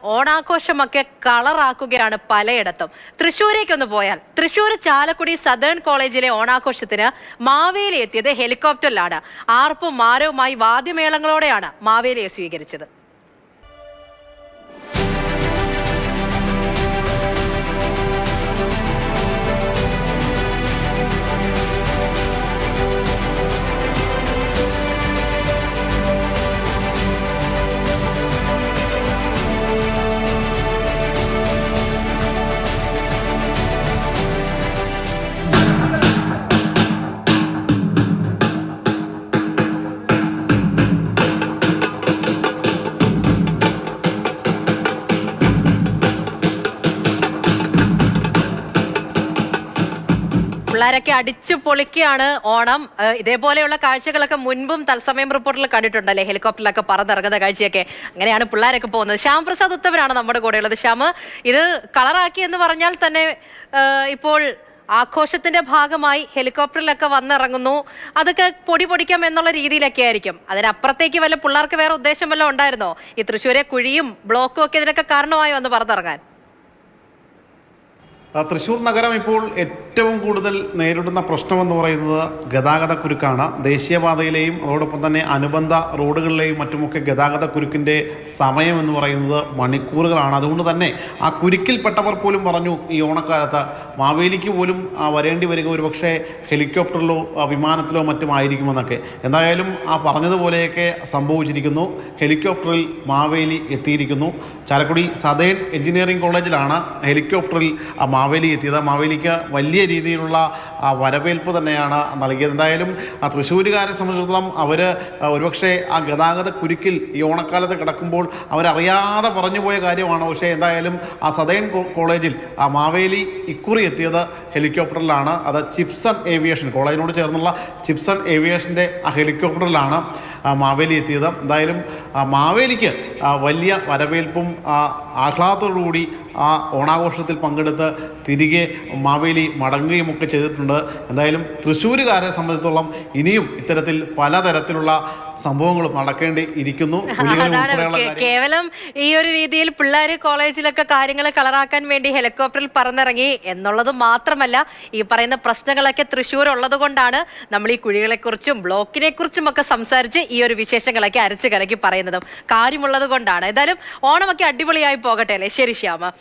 ഓണാഘോഷമൊക്കെ കളറാക്കുകയാണ് പലയിടത്തും. തൃശ്ശൂരേക്കൊന്ന് പോയാൽ തൃശ്ശൂർ ചാലക്കുടി സദേൺ കോളേജിലെ ഓണാഘോഷത്തിന് മാവേലി എത്തിയത് ഹെലികോപ്റ്ററിലാണ്. ആർപ്പും മാരവുമായി വാദ്യമേളങ്ങളോടെയാണ് മാവേലിയെ സ്വീകരിച്ചത്. പിള്ളേരൊക്കെ അടിച്ചു പൊളിക്കുകയാണ് ഓണം. ഇതേപോലെയുള്ള കാഴ്ചകളൊക്കെ മുൻപും തത്സമയം റിപ്പോർട്ടിൽ കണ്ടിട്ടുണ്ടല്ലേ, ഹെലികോപ്റ്ററിലൊക്കെ പറന്നിറങ്ങുന്ന കാഴ്ചയൊക്കെ. അങ്ങനെയാണ് പിള്ളേരൊക്കെ പോകുന്നത്. ശ്യാം പ്രസാദ് ഉത്തമനാണ് നമ്മുടെ കൂടെയുള്ളത്. ശ്യാം, ഇത് കളറാക്കി എന്ന് പറഞ്ഞാൽ തന്നെ ഇപ്പോൾ ആഘോഷത്തിന്റെ ഭാഗമായി ഹെലികോപ്റ്ററിലൊക്കെ വന്നിറങ്ങുന്നു. അതൊക്കെ പൊടി പൊടിക്കാം എന്നുള്ള രീതിയിലൊക്കെ ആയിരിക്കും. അതിനപ്പുറത്തേക്ക് വല്ല പിള്ളേർക്ക് വേറെ ഉദ്ദേശം വല്ലതും ഉണ്ടായിരുന്നോ? ഈ തൃശ്ശൂരെ കുഴിയും ബ്ലോക്കും ഒക്കെ ഇതിനൊക്കെ കാരണമായി വന്ന് പറന്നിറങ്ങാൻ? തൃശ്ശൂർ നഗരം ഇപ്പോൾ ഏറ്റവും കൂടുതൽ നേരിടുന്ന പ്രശ്നമെന്ന് പറയുന്നത് ഗതാഗത കുരുക്കാണ്. ദേശീയപാതയിലെയും അതോടൊപ്പം തന്നെ അനുബന്ധ റോഡുകളിലെയും മറ്റുമൊക്കെ ഗതാഗത കുരുക്കിൻ്റെ സമയം എന്ന് പറയുന്നത് മണിക്കൂറുകളാണ്. അതുകൊണ്ട് തന്നെ ആ കുരുക്കിൽപ്പെട്ടവർ പോലും പറഞ്ഞു ഈ ഓണക്കാലത്ത് മാവേലിക്ക് പോലും വരേണ്ടി വരിക ഒരുപക്ഷെ ഹെലികോപ്റ്ററിലോ വിമാനത്തിലോ മറ്റും ആയിരിക്കുമെന്നൊക്കെ. എന്തായാലും ആ പറഞ്ഞതുപോലെയൊക്കെ സംഭവിച്ചിരിക്കുന്നു. ഹെലികോപ്റ്ററിൽ മാവേലി എത്തിയിരിക്കുന്നു. ചാലക്കുടി സദേൺ എഞ്ചിനീയറിംഗ് കോളേജിലാണ് ഹെലികോപ്റ്ററിൽ മാവേലി എത്തിയത്. മാവേലിക്ക് വലിയ രീതിയിലുള്ള വരവേൽപ്പ് തന്നെയാണ് നൽകിയത്. എന്തായാലും തൃശ്ശൂരുകാരെ സംബന്ധിച്ചിടത്തോളം അവർ ഒരുപക്ഷെ ആ ഗതാഗത കുരുക്കിൽ ഈ ഓണക്കാലത്ത് കിടക്കുമ്പോൾ അവരറിയാതെ പറഞ്ഞുപോയ കാര്യമാണ്. പക്ഷേ എന്തായാലും ആ സദേൺ കോളേജിൽ ആ മാവേലി ഇക്കുറി എത്തിയത് ഹെലികോപ്റ്ററിലാണ്. അത് ചിപ്സൺ ഏവിയേഷൻ കോളേജിനോട് ചേർന്നുള്ള ചിപ്സൺ ഏവിയേഷൻ്റെ ആ ഹെലികോപ്റ്ററിലാണ് മാവേലി എത്തിയത്. എന്തായാലും മാവേലിക്ക് വലിയ വരവേൽപ്പും ആഹ്ലാദത്തോടുകൂടി ആ ഓണാഘോഷത്തിൽ പങ്കെടുത്ത് തിരികെ മാവേലി മടങ്ങുകയുമൊക്കെ ചെയ്തിട്ടുണ്ട്. എന്തായാലും തൃശ്ശൂരുകാരെ സംബന്ധിച്ചിടത്തോളം ഇനിയും ഇത്തരത്തിൽ പലതരത്തിലുള്ള സംഭവങ്ങളും നടക്കേണ്ടി ഇരിക്കുന്നു. കേവലം ഈ ഒരു രീതിയിൽ പിള്ളേർ കോളേജിലൊക്കെ കാര്യങ്ങൾ കളറാക്കാൻ വേണ്ടി ഹെലികോപ്റ്ററിൽ പറന്നിറങ്ങി എന്നുള്ളത് മാത്രമല്ല, ഈ പറയുന്ന പ്രശ്നങ്ങളൊക്കെ തൃശ്ശൂർ ഉള്ളത് കൊണ്ടാണ് നമ്മൾ ഈ കുഴികളെ കുറിച്ചും ബ്ലോക്കിനെ കുറിച്ചും ഒക്കെ സംസാരിച്ച് ഈ ഒരു വിശേഷങ്ങളൊക്കെ അരച്ച് കലക്കി പറയുന്നതും കാര്യമുള്ളത് കൊണ്ടാണ്. എന്തായാലും ഓണമൊക്കെ അടിപൊളിയായി പോകട്ടെ അല്ലേ? ശരി ശ്യാമ.